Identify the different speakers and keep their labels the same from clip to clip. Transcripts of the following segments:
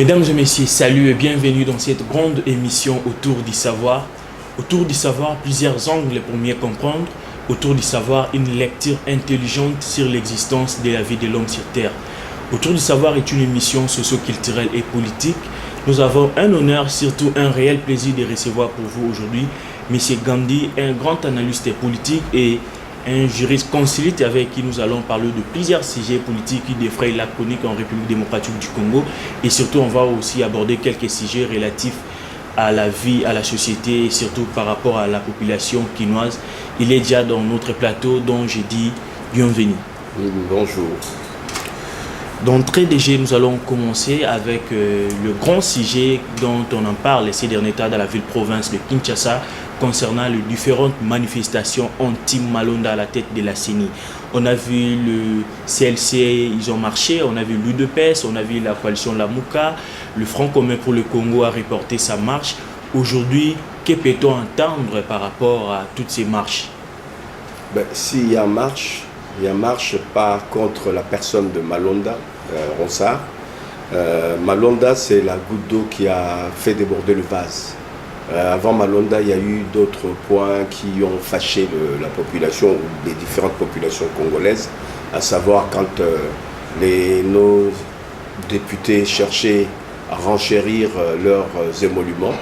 Speaker 1: Mesdames et messieurs, salut et bienvenue dans cette grande émission Autour du savoir. Autour du savoir, plusieurs angles pour mieux comprendre. Autour du savoir, une lecture intelligente sur l'existence de la vie de l'homme sur Terre. Autour du savoir est une émission socio-culturelle et politique. Nous avons un honneur, surtout un réel plaisir de recevoir pour vous aujourd'hui M. Gandhi, un grand analyste politique et un juriste consulite avec qui nous allons parler de plusieurs sujets politiques qui défrayent la chronique en République démocratique du Congo. Et surtout, on va aussi aborder quelques sujets relatifs à la vie, à la société et surtout par rapport à la population quinoise. Il est déjà dans notre plateau, dont je dis bienvenue.
Speaker 2: Bonjour.
Speaker 1: D'entrée déjà, nous allons commencer avec le grand sujet dont on en parle ces derniers temps dans la ville-province de Kinshasa concernant les différentes manifestations anti-Malonda à la tête de la CENI. On a vu le CLC, ils ont marché, on a vu l'UDPS, on a vu la coalition Lamouka, le Front commun pour le Congo a reporté sa marche. Aujourd'hui, que peut-on entendre par rapport à toutes ces marches?
Speaker 2: S'il y a marche, pas contre la personne de Malonda, Ronsard. Malonda, c'est la goutte d'eau qui a fait déborder le vase. Avant Malonda, il y a eu d'autres points qui ont fâché la population, ou les différentes populations congolaises, à savoir quand nos députés cherchaient à renchérir leurs émoluments,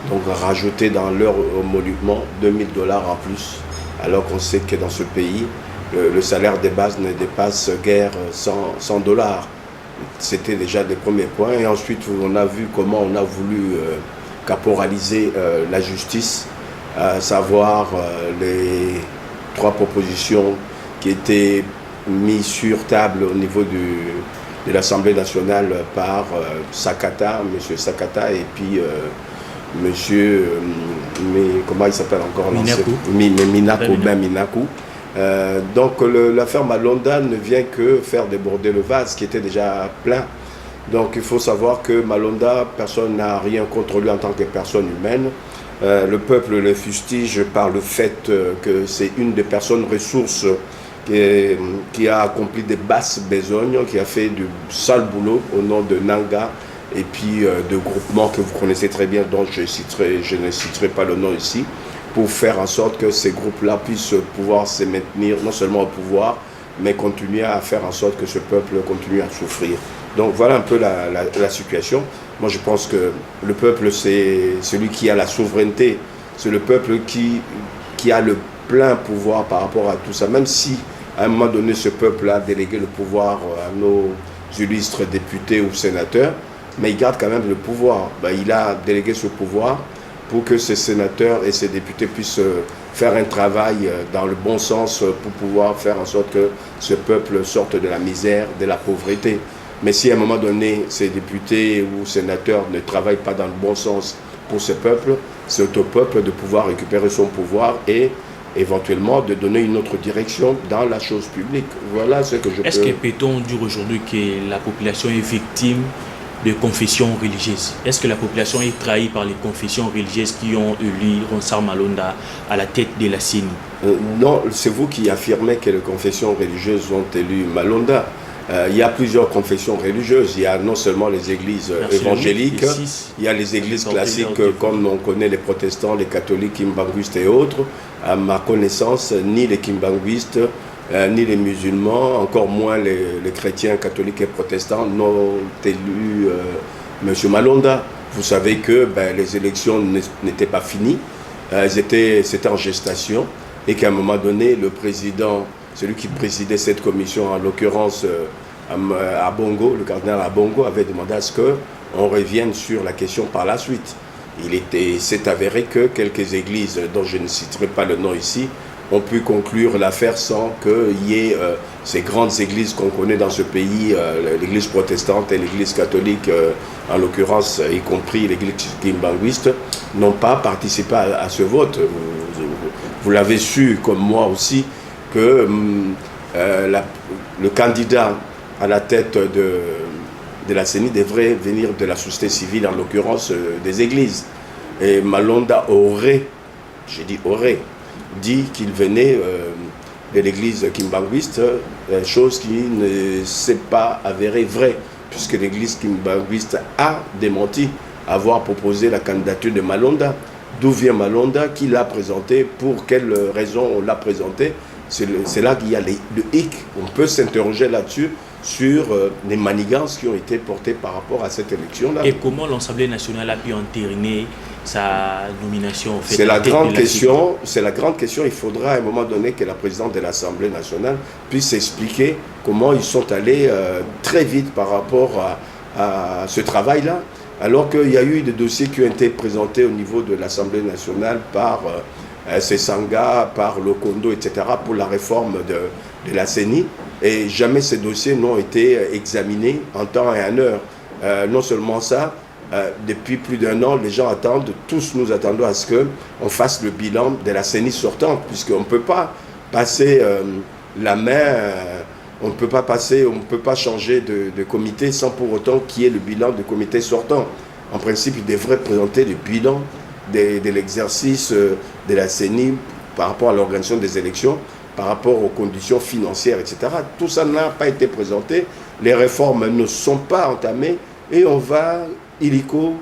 Speaker 2: donc rajouter dans leurs émoluments $2000 en plus, alors qu'on sait que dans ce pays, le salaire de base ne dépasse guère $100. C'était déjà des premiers points. Et ensuite, on a vu comment on a voulu caporaliser la justice, à savoir les 3 propositions qui étaient mises sur table au niveau de l'Assemblée nationale par Sakata, M. Sakata, et puis monsieur, comment il s'appelle encore? Minakou. Donc l'affaire Malonda ne vient que faire déborder le vase qui était déjà plein. Donc il faut savoir que Malonda, personne n'a rien contre lui en tant que personne humaine. Le peuple le fustige par le fait que c'est une des personnes ressources qui a accompli des basses besognes, qui a fait du sale boulot au nom de Nanga et puis de groupements que vous connaissez très bien, dont je ne citerai pas le nom ici, pour faire en sorte que ces groupes-là puissent pouvoir se maintenir non seulement au pouvoir, mais continuer à faire en sorte que ce peuple continue à souffrir. Donc voilà un peu la situation. Moi je pense que le peuple, c'est celui qui a la souveraineté, c'est le peuple qui a le plein pouvoir par rapport à tout ça, même si à un moment donné ce peuple a délégué le pouvoir à nos illustres députés ou sénateurs, mais il garde quand même le pouvoir. Il a délégué ce pouvoir pour que ces sénateurs et ces députés puissent faire un travail dans le bon sens pour pouvoir faire en sorte que ce peuple sorte de la misère, de la pauvreté. Mais si à un moment donné, ces députés ou sénateurs ne travaillent pas dans le bon sens pour ce peuple, c'est au peuple de pouvoir récupérer son pouvoir et éventuellement de donner une autre direction dans la chose publique. Voilà ce que je peux...
Speaker 1: Est-ce que peut-on dire aujourd'hui que la population est victime de confessions religieuses? Est-ce que la population est trahie par les confessions religieuses qui ont élu Ronsard Malonda à la tête de la CENI?
Speaker 2: Non, c'est vous qui affirmez que les confessions religieuses ont élu Malonda. Il y a plusieurs confessions religieuses. Il y a non seulement les églises évangéliques, il y a les églises classiques comme on connaît les protestants, les catholiques, kimbanguistes et autres. À ma connaissance, ni les kimbanguistes, ni les musulmans, encore moins les chrétiens, catholiques et protestants n'ont élu M. Malonda. Vous savez que les élections n'étaient pas finies, c'était en gestation et qu'à un moment donné, le président, celui qui présidait cette commission, en l'occurrence Abongo, le cardinal Abongo, avait demandé à ce qu'on revienne sur la question par la suite. C'est avéré que quelques églises, dont je ne citerai pas le nom ici, ont pu conclure l'affaire sans qu'il y ait ces grandes églises qu'on connaît dans ce pays, l'église protestante et l'église catholique, en l'occurrence, y compris l'église kimbanguiste, n'ont pas participé à ce vote. Vous l'avez su, comme moi aussi, que le candidat à la tête de la CENI devrait venir de la société civile, en l'occurrence des églises. Et Malonda aurait, j'ai dit aurait, dit qu'il venait de l'église kimbanguiste, chose qui ne s'est pas avérée vraie, puisque l'église kimbanguiste a démenti avoir proposé la candidature de Malonda. D'où vient Malonda, qui l'a présenté, pour quelle raison on l'a présenté. C'est là qu'il y a le hic. On peut s'interroger là-dessus, sur les manigances qui ont été portées par rapport à cette élection-là.
Speaker 1: Et comment l'Assemblée nationale a pu entériner sa nomination?
Speaker 2: C'est la grande question. C'est la grande question. Il faudra à un moment donné que la présidente de l'Assemblée nationale puisse expliquer comment ils sont allés très vite par rapport à ce travail-là, alors qu'il y a eu des dossiers qui ont été présentés au niveau de l'Assemblée nationale par Sesanga, par Lokondo, etc., pour la réforme de la CENI. Et jamais ces dossiers n'ont été examinés en temps et en heure. Non seulement ça, depuis plus d'1 an, les gens attendent, tous nous attendons à ce qu'on fasse le bilan de la CENI sortante, puisqu'on ne peut pas passer la main, on ne peut pas changer de comité sans pour autant qu'il y ait le bilan du comité sortant. En principe, il devrait présenter le bilan de l'exercice de la CENI par rapport à l'organisation des élections, par rapport aux conditions financières, etc. Tout ça n'a pas été présenté, les réformes ne sont pas entamées et on va illico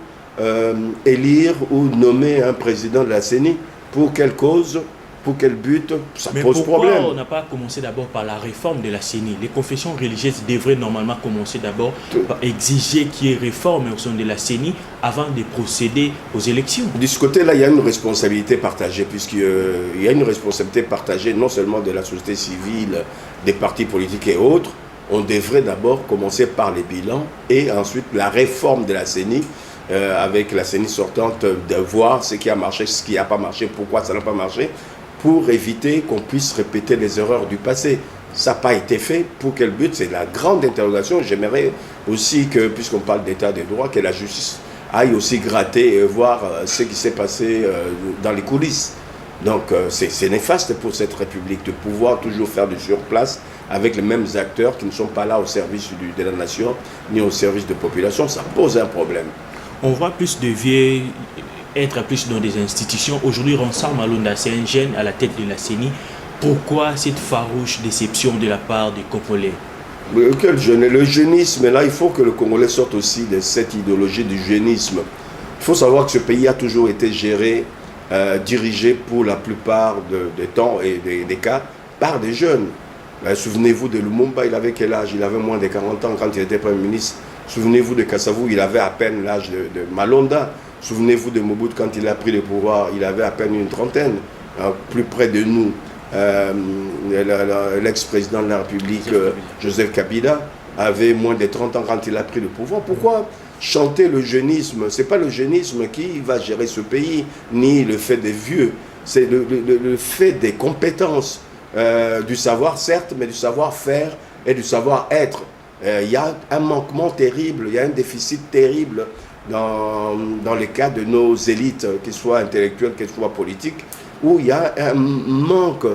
Speaker 2: élire ou nommer un président de la CENI. Pour quelle cause, pour quel but, ça pose problème.
Speaker 1: Mais pourquoi on n'a pas commencé d'abord par la réforme de la CENI? Les confessions religieuses devraient normalement commencer d'abord par exiger qu'il y ait réforme au sein de la CENI avant de procéder aux élections.
Speaker 2: De ce côté-là, il y a une responsabilité partagée, puisqu'il y a une responsabilité partagée non seulement de la société civile, des partis politiques et autres. On devrait d'abord commencer par les bilans et ensuite la réforme de la CENI, avec la CENI sortante, de voir ce qui a marché, ce qui n'a pas marché, pourquoi ça n'a pas marché, pour éviter qu'on puisse répéter les erreurs du passé. Ça n'a pas été fait. Pour quel but? C'est la grande interrogation. J'aimerais aussi que, puisqu'on parle d'état de droit, que la justice aille aussi gratter et voir ce qui s'est passé dans les coulisses. Donc c'est néfaste pour cette République de pouvoir toujours faire du surplace avec les mêmes acteurs qui ne sont pas là au service de la nation ni au service de la population. Ça pose un problème.
Speaker 1: On voit plus de vieux être plus dans des institutions. Aujourd'hui, Ronsard Malonda, c'est un jeune à la tête de la CENI. Pourquoi cette farouche déception de la part des Congolais?
Speaker 2: Quel jeune? Le jeunisme, là, il faut que le Congolais sorte aussi de cette idéologie du jeunisme. Il faut savoir que ce pays a toujours été géré, dirigé pour la plupart des temps et des cas par des jeunes. Souvenez-vous de Lumumba, il avait quel âge? Il avait moins de 40 ans quand il était Premier ministre. Souvenez-vous de Kassavou, il avait à peine l'âge de Malonda. Souvenez-vous de Mobutu, quand il a pris le pouvoir, il avait à peine une trentaine. Plus près de nous, l'ex-président de la République, Joseph Kabila, avait moins de 30 ans quand il a pris le pouvoir. Pourquoi chanter le jeunisme? Ce n'est pas le jeunisme qui va gérer ce pays, ni le fait des vieux. C'est le fait des compétences, du savoir, certes, mais du savoir-faire et du savoir-être. Il y a un manquement terrible, il y a un déficit terrible dans les cas de nos élites, qu'elles soient intellectuelles, qu'elles soient politiques, où il y a un manque,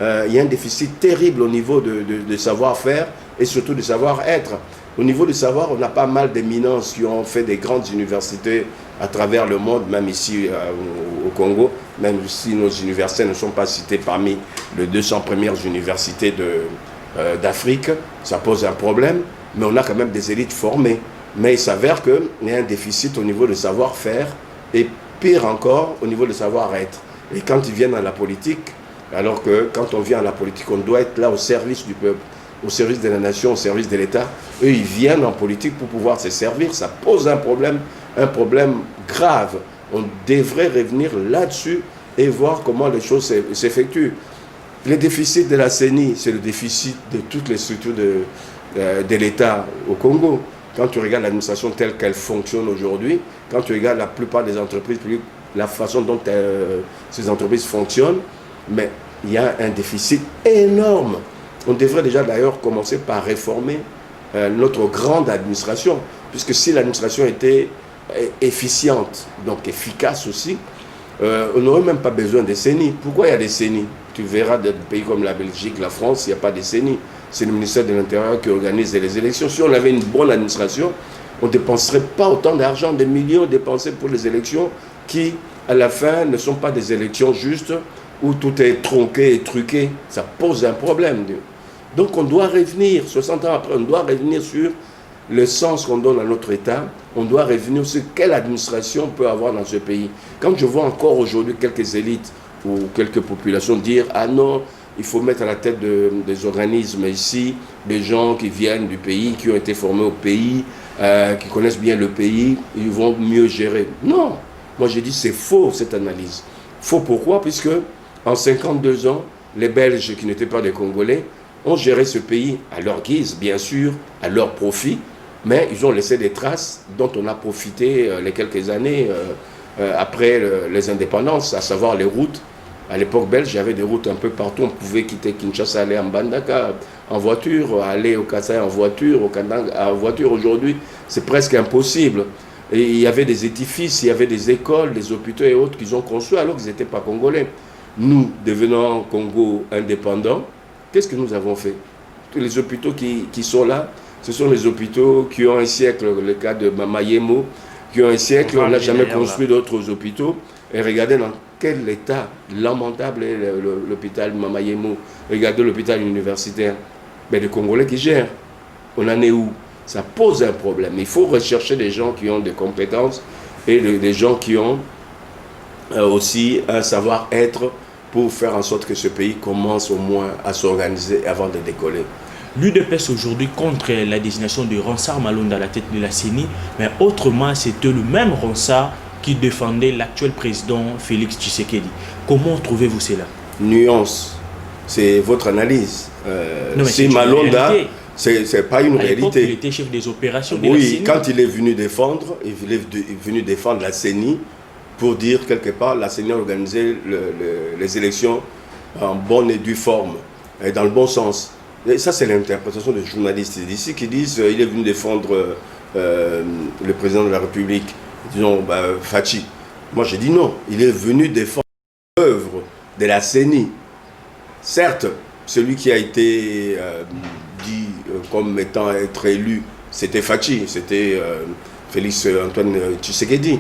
Speaker 2: il y a un déficit terrible au niveau de savoir-faire et surtout de savoir-être. Au niveau du savoir, on a pas mal d'éminences qui ont fait des grandes universités à travers le monde, même ici au Congo, même si nos universités ne sont pas citées parmi les 200 premières universités d'Afrique, ça pose un problème, mais on a quand même des élites formées. Mais il s'avère qu'il y a un déficit au niveau du savoir-faire et pire encore au niveau du savoir-être. Et quand ils viennent à la politique, alors que quand on vient à la politique, on doit être là au service du peuple, au service de la nation, au service de l'État. Eux, ils viennent en politique pour pouvoir se servir. Ça pose un problème grave. On devrait revenir là-dessus et voir comment les choses s'effectuent. Le déficit de la CENI, c'est le déficit de toutes les structures de l'État au Congo. Quand tu regardes l'administration telle qu'elle fonctionne aujourd'hui, quand tu regardes la plupart des entreprises publiques, la façon dont ces entreprises fonctionnent, mais il y a un déficit énorme. On devrait déjà d'ailleurs commencer par réformer notre grande administration, puisque si l'administration était efficiente, donc efficace aussi, on n'aurait même pas besoin des CENI. Pourquoi il y a des CENI? Tu verras des pays comme la Belgique, la France, il n'y a pas de CENI. C'est le ministère de l'Intérieur qui organise les élections. Si on avait une bonne administration, on ne dépenserait pas autant d'argent, des millions dépensés pour les élections qui, à la fin, ne sont pas des élections justes, où tout est tronqué et truqué. Ça pose un problème. Donc on doit revenir, 60 ans après, on doit revenir sur le sens qu'on donne à notre État, on doit revenir sur quelle administration on peut avoir dans ce pays. Quand je vois encore aujourd'hui quelques élites ou quelques populations dire « Ah non, il faut mettre à la tête des organismes ici des gens qui viennent du pays, qui ont été formés au pays, qui connaissent bien le pays, ils vont mieux gérer. » Non, moi j'ai dit c'est faux cette analyse. Faux pourquoi? Puisque en 52 ans, les Belges qui n'étaient pas des Congolais ont géré ce pays à leur guise, bien sûr, à leur profit, mais ils ont laissé des traces dont on a profité les quelques années après les indépendances, à savoir les routes. À l'époque belge, il y avait des routes un peu partout. On pouvait quitter Kinshasa, aller en Bandaka en voiture, aller au Kassai en voiture, au Kananga en voiture. Aujourd'hui, c'est presque impossible. Et il y avait des édifices, il y avait des écoles, des hôpitaux et autres qu'ils ont construits alors qu'ils n'étaient pas congolais. Nous, devenant Congo indépendant, qu'est-ce que nous avons fait? Tous les hôpitaux qui sont là, ce sont les hôpitaux qui ont un siècle, le cas de Mamayemo, qui ont un siècle, on n'a jamais construit d'autres hôpitaux. Et regardez dans quel état lamentable est l'hôpital Mamayemo. Regardez l'hôpital universitaire. Mais les Congolais qui gèrent, on en est où? Ça pose un problème. Il faut rechercher des gens qui ont des compétences et des gens qui ont aussi un savoir-être pour faire en sorte que ce pays commence au moins à s'organiser avant de décoller.
Speaker 1: L'UDPS aujourd'hui contre la désignation de Ronsard Malonda à la tête de la CENI, mais autrement c'était le même Ronsard qui défendait l'actuel président Félix Tshisekedi. Comment trouvez-vous cela?
Speaker 2: Nuance, c'est votre analyse.
Speaker 1: Non,
Speaker 2: si Malonda, c'est pas une réalité.
Speaker 1: Il était chef des opérations de la
Speaker 2: oui,
Speaker 1: CENI.
Speaker 2: quand il est venu défendre, la CENI pour dire quelque part la CENI a organisé les élections en bonne et due forme, et dans le bon sens. Et ça, c'est l'interprétation des journalistes d'ici qui disent il est venu défendre le président de la République, disons Fachi. Moi, j'ai dit non, il est venu défendre l'œuvre de la CENI. Certes, celui qui a été dit comme étant être élu, c'était Fachi, c'était Félix Antoine Tshisekedi.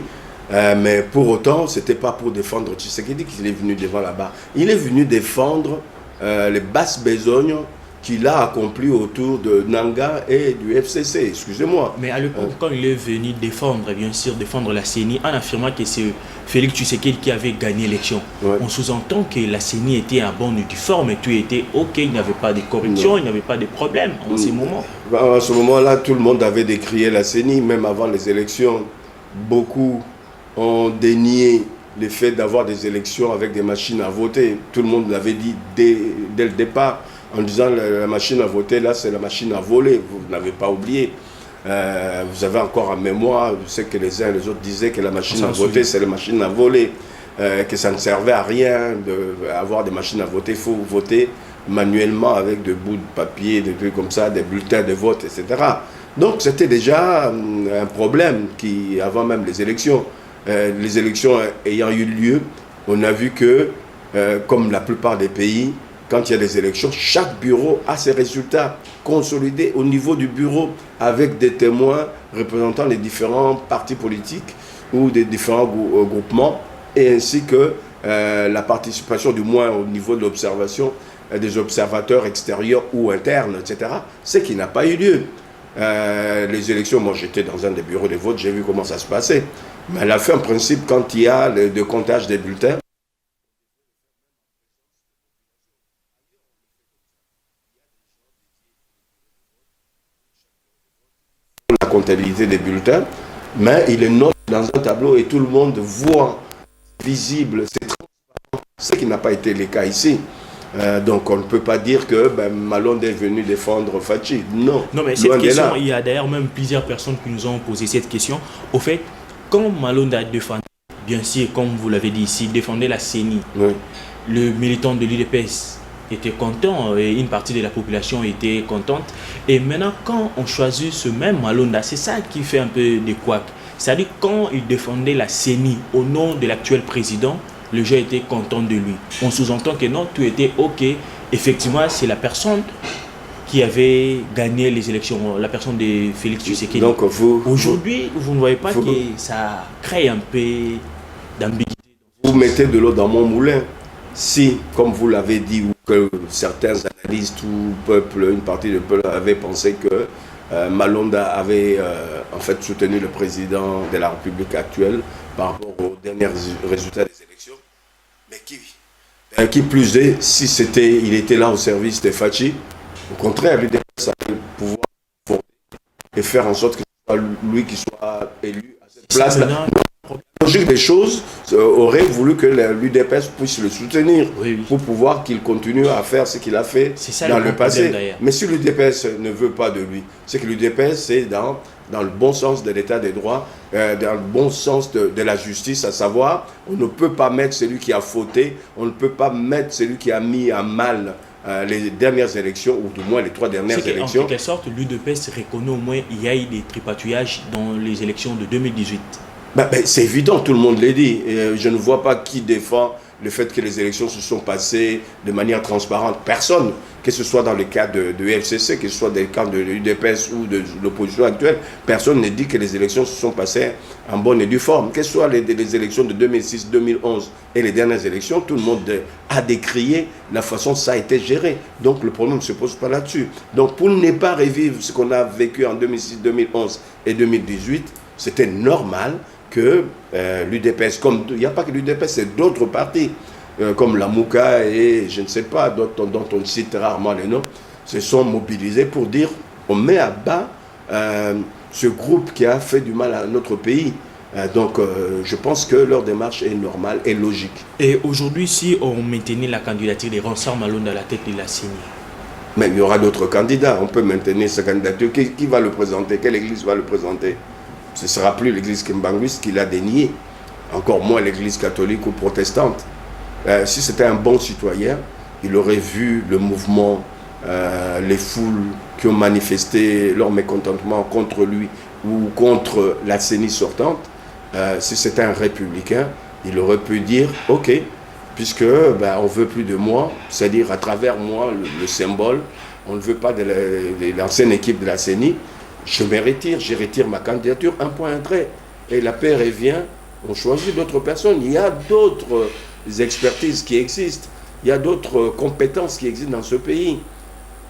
Speaker 2: Mais pour autant, ce n'était pas pour défendre Tshisekedi qu'il est venu devant la barre. Il est venu défendre les basses besognes qu'il a accompli autour de Nanga et du FCC, excusez-moi.
Speaker 1: Mais à l'époque, quand il est venu défendre, bien sûr, défendre la CENI, en affirmant que c'est Félix Tshisekedi qui avait gagné l'élection, on sous-entend que la CENI était en bonne et due forme et tout était OK, il n'y avait pas de corruption, il n'y avait pas de problème en ce moment.
Speaker 2: À ce moment-là, tout le monde avait décrié la CENI, même avant les élections. Beaucoup ont dénié le fait d'avoir des élections avec des machines à voter. Tout le monde l'avait dit dès le départ, en disant la machine à voter, là, c'est la machine à voler. Vous n'avez pas oublié. Vous avez encore en mémoire, je sais que les uns et les autres disaient que la machine à voter, c'est la machine à voler, que ça ne servait à rien d'avoir des machines à voter. Il faut voter manuellement avec des bouts de papier, des trucs comme ça, des bulletins de vote, etc. Donc, c'était déjà un problème avant même les élections. Les élections ayant eu lieu, on a vu que, comme la plupart des pays, quand il y a des élections, chaque bureau a ses résultats consolidés au niveau du bureau avec des témoins représentant les différents partis politiques ou des différents groupements et ainsi que la participation, du moins au niveau de l'observation, des observateurs extérieurs ou internes, etc. Ce qui n'a pas eu lieu. Les élections, moi j'étais dans un des bureaux de vote, j'ai vu comment ça se passait. Mais à la fin, en principe, quand il y a le comptage des bulletins, la comptabilité des bulletins, mais il est noté dans un tableau et tout le monde voit, visible, c'est transparent, ce qui n'a pas été le cas ici. Donc on ne peut pas dire que Malonde est venu défendre Fachi. Non,
Speaker 1: non, mais cette question, il y a d'ailleurs même plusieurs personnes qui nous ont posé cette question. Au fait, quand Malonde a défendu, bien sûr, comme vous l'avez dit ici, défendait la CENI, le militant de l'UDPS était content et une partie de la population était contente. Et maintenant, quand on choisit ce même Malonda, c'est ça qui fait un peu de couac. C'est-à-dire quand il défendait la CENI au nom de l'actuel président, le gens était content de lui. On sous-entend que non, tout était OK. Effectivement, c'est la personne qui avait gagné les élections, la personne de Félix Tshisekedi.
Speaker 2: Donc
Speaker 1: aujourd'hui, vous ne voyez pas que ça crée un peu d'ambiguïté.
Speaker 2: Vous mettez de l'eau dans mon moulin. Si, comme vous l'avez dit, ou que certains analystes ou peuple, une partie du peuple avait pensé que Malonda avait en fait soutenu le président de la République actuelle par rapport aux derniers résultats des élections. Mais qui plus est, si il était là au service des Fachi, au contraire, l'UDPS avait le pouvoir et faire en sorte que ce soit lui qui soit élu à cette place-là. La logique des choses aurait voulu que l'UDPS puisse le soutenir pour pouvoir qu'il continue à faire ce qu'il a fait dans le passé. Mais si l'UDPS ne veut pas de lui, c'est que l'UDPS est dans le bon sens de l'état des droits, dans le bon sens de la justice, à savoir, on ne peut pas mettre celui qui a fauté, on ne peut pas mettre celui qui a mis à mal les dernières élections, ou du moins les 3 dernières élections.
Speaker 1: En quelque sorte, l'UDPS reconnaît au moins qu'il y a eu des tripatouillages dans les élections de 2018.
Speaker 2: C'est évident, tout le monde l'a dit. Et je ne vois pas qui défend le fait que les élections se sont passées de manière transparente. Personne, que ce soit dans le cas de FCC, que ce soit dans le cas de l'UDPS ou de l'opposition actuelle, personne ne dit que les élections se sont passées en bonne et due forme. Que ce soit les élections de 2006, 2011 et les dernières élections, tout le monde a décrié la façon dont ça a été géré. Donc le problème ne se pose pas là-dessus. Donc pour ne pas revivre ce qu'on a vécu en 2006, 2011 et 2018, c'était normal que l'UDPS, comme il n'y a pas que l'UDPS, c'est d'autres partis, comme la Mouka et je ne sais pas, dont on cite rarement les noms, se sont mobilisés pour dire on met à bas ce groupe qui a fait du mal à notre pays. Donc je pense que leur démarche est normale et logique.
Speaker 1: Et aujourd'hui, si on maintenait la candidature de Ransard Malonda à la tête de la CENI,
Speaker 2: mais il y aura d'autres candidats, on peut maintenir sa candidature. Qui va le présenter? Quelle église va le présenter? Ce ne sera plus l'église kimbanguiste qui l'a dénié, encore moins l'église catholique ou protestante. Si c'était un bon citoyen, il aurait vu le mouvement, les foules qui ont manifesté leur mécontentement contre lui ou contre la CENI sortante. Si c'était un républicain, il aurait pu dire « Ok, puisque on ne veut plus de moi, c'est-à-dire à travers moi, le symbole, on ne veut pas de l'ancienne équipe de la CENI, je retire ma candidature, un point, un trait. Et la paix revient, on choisit d'autres personnes. Il y a d'autres expertises qui existent. Il y a d'autres compétences qui existent dans ce pays.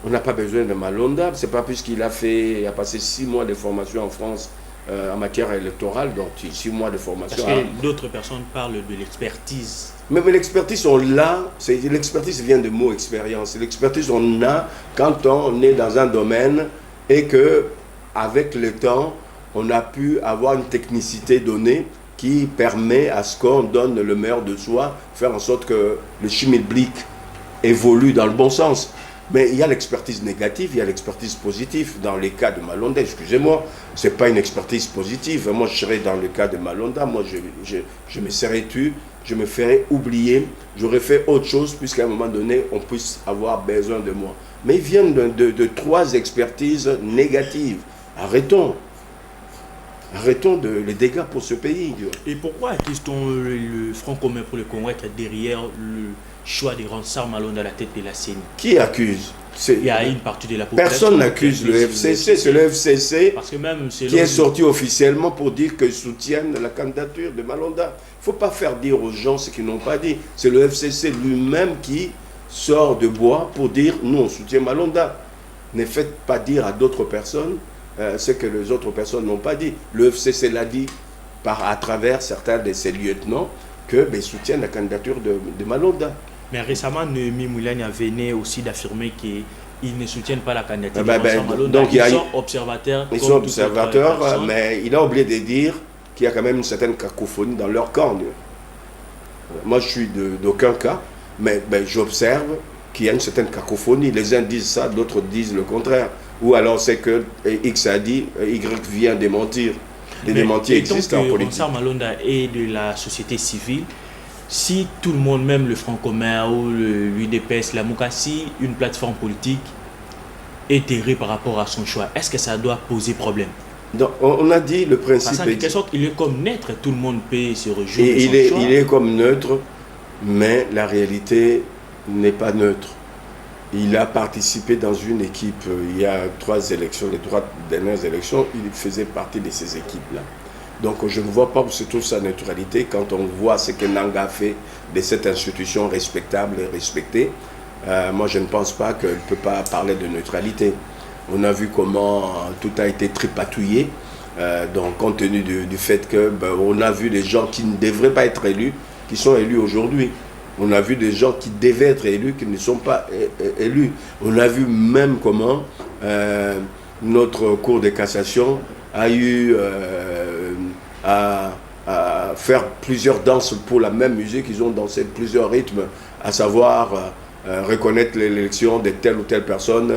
Speaker 2: On n'a pas besoin de Malonda. Ce n'est pas puisqu'il a passé 6 mois de formation en France en matière électorale, donc 6 mois de formation.
Speaker 1: Parce que d'autres personnes parlent de l'expertise.
Speaker 2: Mais l'expertise, on l'a. L'expertise vient de mot expérience. L'expertise, on a quand on est dans un domaine et que avec le temps, on a pu avoir une technicité donnée qui permet à ce qu'on donne le meilleur de soi, faire en sorte que le schmilblick évolue dans le bon sens. Mais il y a l'expertise négative, il y a l'expertise positive. Dans les cas de Malonda, excusez-moi, ce n'est pas une expertise positive. Moi, je serais dans le cas de Malonda, moi, je me serais tu, je me ferais oublier, j'aurais fait autre chose, puisqu'à un moment donné, on puisse avoir besoin de moi. Mais ils viennent de 3 expertises négatives. Arrêtons les dégâts pour ce pays.
Speaker 1: Et pourquoi accuse-t-on le Front commun pour le Congo être derrière le choix de Ransard Malonda à la tête de la CENI?
Speaker 2: Qui accuse?
Speaker 1: Il y a une partie de la population.
Speaker 2: Personne n'accuse le FCC, c'est le FCC
Speaker 1: parce que même
Speaker 2: qui est sorti officiellement pour dire qu'ils soutiennent la candidature de Malonda. Il ne faut pas faire dire aux gens ce qu'ils n'ont pas dit. C'est le FCC lui-même qui sort de bois pour dire nous on soutient Malonda. Ne faites pas dire à d'autres personnes ce que les autres personnes n'ont pas dit. Le FCC l'a dit à travers certains de ses lieutenants qu'ils soutiennent la candidature de Malonda.
Speaker 1: Mais récemment, Noémie Moulania venait aussi d'affirmer qu'ils ne soutiennent pas la candidature de Malonda.
Speaker 2: Donc,
Speaker 1: ils sont observateurs.
Speaker 2: Ils sont observateurs, mais il a oublié de dire qu'il y a quand même une certaine cacophonie dans leur camp. Moi, je suis d'aucun cas, mais j'observe qu'il y a une certaine cacophonie. Les uns disent ça, d'autres disent le contraire. Ou alors c'est que X a dit, Y vient démentir. Des démentis existent en politique.
Speaker 1: Ransard Malonda et de la société civile, si tout le monde, même le Front commun ou l'UDPS, la Mouka, si une plateforme politique est errée par rapport à son choix, est-ce que ça doit poser problème?
Speaker 2: Donc, on a dit le principe.
Speaker 1: Parce qu'en quelque sorte, il est comme neutre, tout le monde peut se réjouir de son choix.
Speaker 2: Il est comme neutre, mais la réalité n'est pas neutre. Il a participé dans une équipe, il y a 3 élections, les 3 dernières élections, il faisait partie de ces équipes-là. Donc je ne vois pas où se trouve sa neutralité quand on voit ce que Nanga fait de cette institution respectable et respectée. Moi je ne pense pas qu'il ne peut pas parler de neutralité. On a vu comment tout a été tripatouillé. Donc, compte tenu du fait que on a vu des gens qui ne devraient pas être élus, qui sont élus aujourd'hui. On a vu des gens qui devaient être élus, qui ne sont pas élus. On a vu même comment notre Cour de cassation a eu à faire plusieurs danses pour la même musique. Ils ont dansé plusieurs rythmes, à savoir reconnaître l'élection de telle ou telle personne,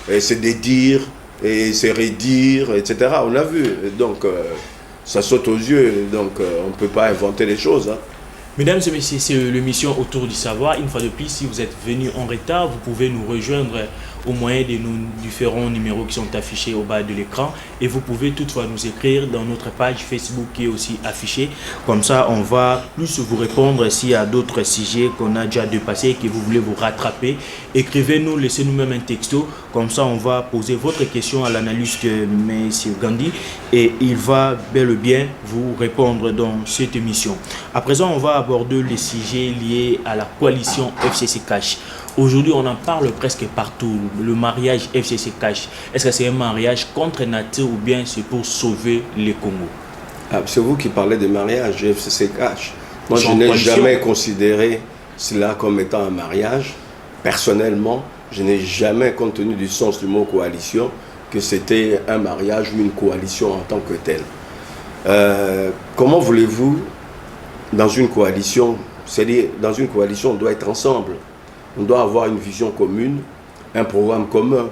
Speaker 2: et se dédire, et se redire, etc. On a vu. Donc, ça saute aux yeux. Donc, on ne peut pas inventer les choses. Hein.
Speaker 1: Mesdames et messieurs, c'est l'émission Autour du Savoir. Une fois de plus, si vous êtes venus en retard, vous pouvez nous rejoindre au moyen de nos différents numéros qui sont affichés au bas de l'écran. Et vous pouvez toutefois nous écrire dans notre page Facebook qui est aussi affichée. Comme ça, on va plus vous répondre s'il y a d'autres sujets qu'on a déjà dépassés et que vous voulez vous rattraper. Écrivez-nous, laissez-nous même un texto. Comme ça, on va poser votre question à l'analyste M. Gandhi et il va bel et bien vous répondre dans cette émission. À présent, on va aborder les sujets liés à la coalition FCC Cash. Aujourd'hui, on en parle presque partout. Le mariage FCC Cash, est-ce que c'est un mariage contre nature ou bien c'est pour sauver les Congo?
Speaker 2: C'est vous qui parlez de mariage FCC Cash. Moi, je n'ai jamais considéré cela comme étant un mariage. Personnellement, je n'ai jamais, compte tenu du sens du mot coalition, que c'était un mariage ou une coalition en tant que telle. Comment voulez-vous, dans une coalition, c'est-à-dire dans une coalition, on doit être ensemble. On doit avoir une vision commune, un programme commun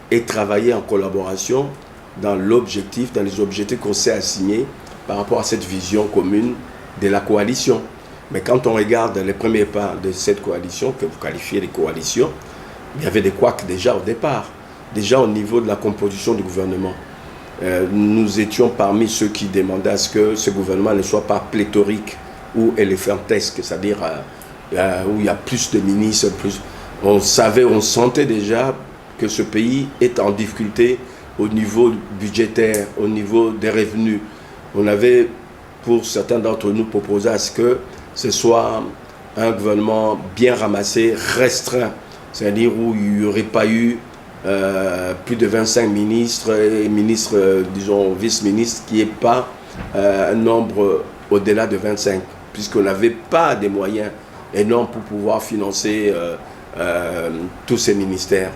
Speaker 2: et travailler en collaboration dans l'objectif, dans les objectifs qu'on s'est assignés par rapport à cette vision commune de la coalition. Mais quand on regarde les premiers pas de cette coalition, que vous qualifiez de coalition, il y avait des couacs déjà au départ, déjà au niveau de la composition du gouvernement. Nous étions parmi ceux qui demandaient à ce que ce gouvernement ne soit pas pléthorique ou éléphantesque, c'est-à-dire où il y a plus de ministres, plus. On sentait déjà que ce pays est en difficulté au niveau budgétaire, au niveau des revenus. On avait, pour certains d'entre nous, proposé à ce que ce soit un gouvernement bien ramassé, restreint, c'est-à-dire où il n'y aurait pas eu plus de 25 ministres et ministres, disons, vice-ministres, qui n'y ait pas un nombre au-delà de 25, puisqu'on n'avait pas des moyens énormes pour pouvoir financer tous ces ministères.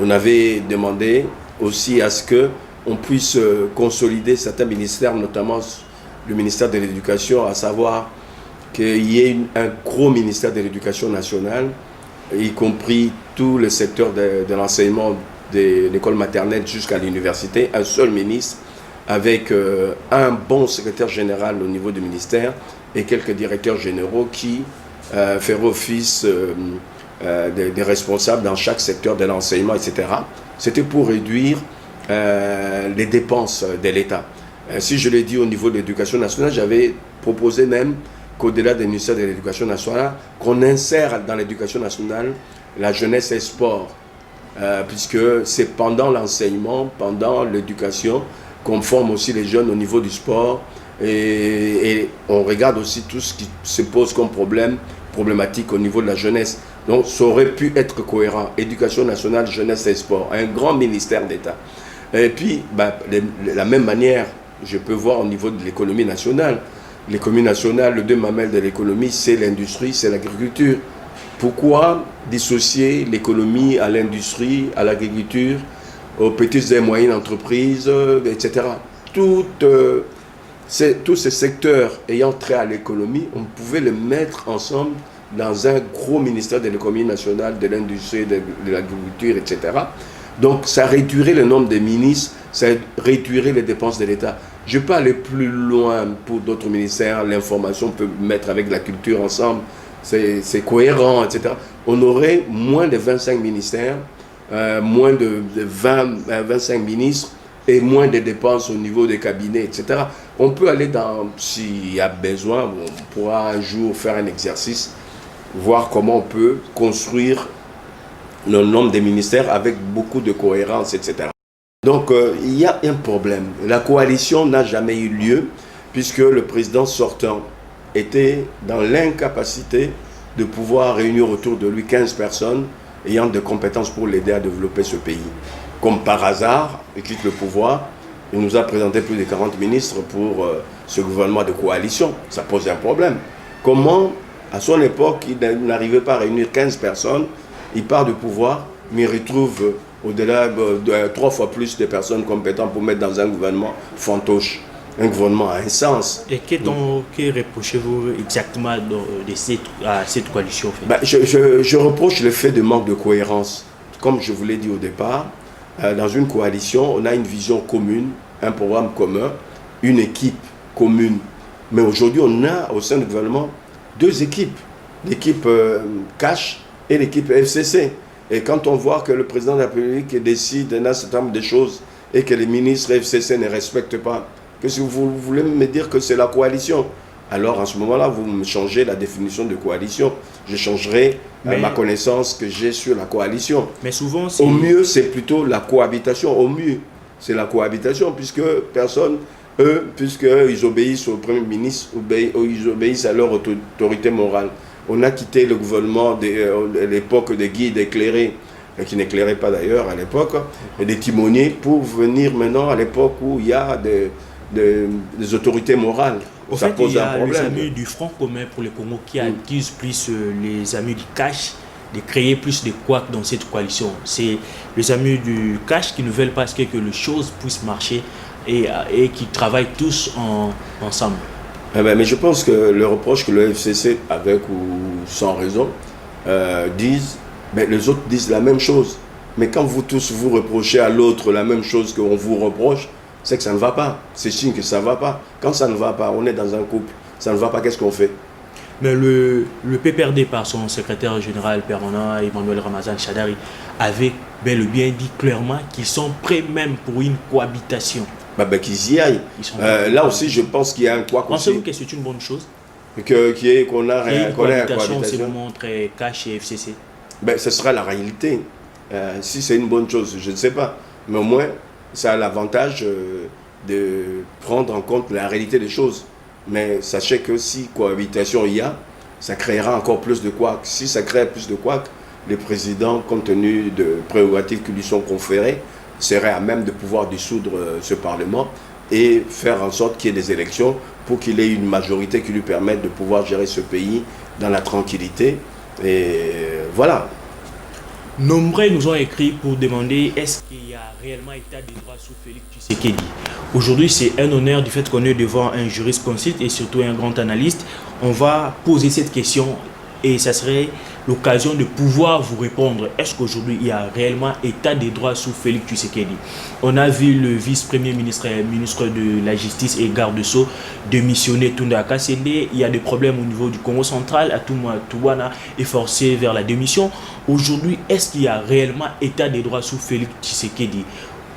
Speaker 2: On avait demandé aussi à ce qu'on puisse consolider certains ministères, notamment le ministère de l'Éducation, à savoir qu'il y ait un gros ministère de l'Éducation nationale, y compris tous les secteurs de l'enseignement de l'école maternelle jusqu'à l'université, un seul ministre, avec un bon secrétaire général au niveau du ministère et quelques directeurs généraux qui feraient office des responsables dans chaque secteur de l'enseignement, etc. C'était pour réduire les dépenses de l'État. Si je l'ai dit au niveau de l'éducation nationale, j'avais proposé même qu'au-delà du ministère de l'Éducation nationale, qu'on insère dans l'éducation nationale la jeunesse et sport, puisque c'est pendant l'enseignement, pendant l'éducation, qu'on forme aussi les jeunes au niveau du sport, et on regarde aussi tout ce qui se pose comme problématique au niveau de la jeunesse. Donc ça aurait pu être cohérent, éducation nationale, jeunesse et sport, un grand ministère d'État. Et puis, de la même manière, je peux voir au niveau de l'économie nationale. L'économie nationale, le deux mamelles de l'économie, c'est l'industrie, c'est l'agriculture. Pourquoi dissocier l'économie à l'industrie, à l'agriculture, aux petites et moyennes entreprises, etc. Tous ces secteurs ayant trait à l'économie, on pouvait les mettre ensemble dans un gros ministère de l'économie nationale, de l'industrie, de l'agriculture, etc. Donc ça réduirait le nombre de ministres, ça réduirait les dépenses de l'État. Je peux aller plus loin pour d'autres ministères, l'information peut mettre avec la culture ensemble, c'est cohérent, etc. On aurait moins de 25 ministères, moins de 25 ministres et moins de dépenses au niveau des cabinets, etc. On peut aller dans, s'il y a besoin, on pourra un jour faire un exercice, voir comment on peut construire le nombre de ministères avec beaucoup de cohérence, etc. Donc, il y a un problème. La coalition n'a jamais eu lieu puisque le président sortant était dans l'incapacité de pouvoir réunir autour de lui 15 personnes ayant des compétences pour l'aider à développer ce pays. comme par hasard, il quitte le pouvoir. Il nous a présenté plus de 40 ministres pour ce gouvernement de coalition. Ça pose un problème. Comment, à son époque, il n'arrivait pas à réunir 15 personnes, il part du pouvoir, mais il retrouve au-delà de 3 fois plus de personnes compétentes pour mettre dans un gouvernement fantoche, un gouvernement à un sens.
Speaker 1: Et que reprochez-vous exactement à cette coalition en fait?
Speaker 2: Ben, je reproche le fait de manque de cohérence. Comme je vous l'ai dit au départ, dans une coalition, on a une vision commune, un programme commun, une équipe commune. Mais aujourd'hui, on a au sein du gouvernement 2 équipes. L'équipe Cash et l'équipe FCC. Et quand on voit que le président de la République décide d'un certain nombre de choses et que les ministres FCC ne respectent pas, que si vous voulez me dire que c'est la coalition, alors en ce moment-là, vous me changez la définition de coalition. Je changerai ma connaissance que j'ai sur la coalition.
Speaker 1: Mais souvent,
Speaker 2: au mieux, c'est plutôt la cohabitation. Au mieux, c'est la cohabitation, puisque personne, puisqu'ils obéissent au Premier ministre, ils obéissent à leur autorité morale. On a quitté le gouvernement de l'époque des guides éclairés, qui n'éclairaient pas d'ailleurs à l'époque, et des timoniers, pour venir maintenant à l'époque où il y a des autorités morales.
Speaker 1: Au fait, il y a les amis du Front commun pour le Congo qui accusent plus les amis du Cash de créer plus de couacs dans cette coalition. C'est les amis du Cash qui ne veulent pas que les choses puissent marcher et qui travaillent tous ensemble.
Speaker 2: Mais je pense que le reproche que le FCC, avec ou sans raison, disent, les autres disent la même chose. Mais quand vous tous vous reprochez à l'autre la même chose qu'on vous reproche, c'est que ça ne va pas. C'est signe que ça ne va pas. Quand ça ne va pas, on est dans un couple, ça ne va pas, qu'est-ce qu'on fait?
Speaker 1: Mais le PPRD, par son secrétaire général permanent, Emmanuel Ramazan Shadari, avait bel et bien dit clairement qu'ils sont prêts même pour une cohabitation.
Speaker 2: Qu'ils y aillent. Là aussi, je pense qu'il y a un couac aussi.
Speaker 1: Pensez-vous que c'est une bonne chose?
Speaker 2: Qu'on a une cohabitation.
Speaker 1: C'est le monde très Cash et FCC.
Speaker 2: Ce sera la réalité. Si c'est une bonne chose, je ne sais pas. Mais au moins, ça a l'avantage de prendre en compte la réalité des choses. Mais sachez que si cohabitation il y a, ça créera encore plus de couacs. Si ça crée plus de couacs, le président, compte tenu de prérogatives qui lui sont conférées, serait à même de pouvoir dissoudre ce Parlement et faire en sorte qu'il y ait des élections pour qu'il ait une majorité qui lui permette de pouvoir gérer ce pays dans la tranquillité. Et voilà.
Speaker 1: Nombreux nous ont écrit pour demander est-ce qu'il y a réellement état de droit sous Félix Tshisekedi. Aujourd'hui, c'est un honneur du fait qu'on est devant un jurisconsulte et surtout un grand analyste. On va poser cette question et ça serait l'occasion de pouvoir vous répondre. Est-ce qu'aujourd'hui, il y a réellement état des droits sous Félix Tshisekedi? On a vu le vice-premier ministre et ministre de la Justice et garde-sceau démissionner Tunda Kasende. Il y a des problèmes au niveau du Congo central. Atouma Touwana est forcé vers la démission. Aujourd'hui, est-ce qu'il y a réellement état des droits sous Félix Tshisekedi?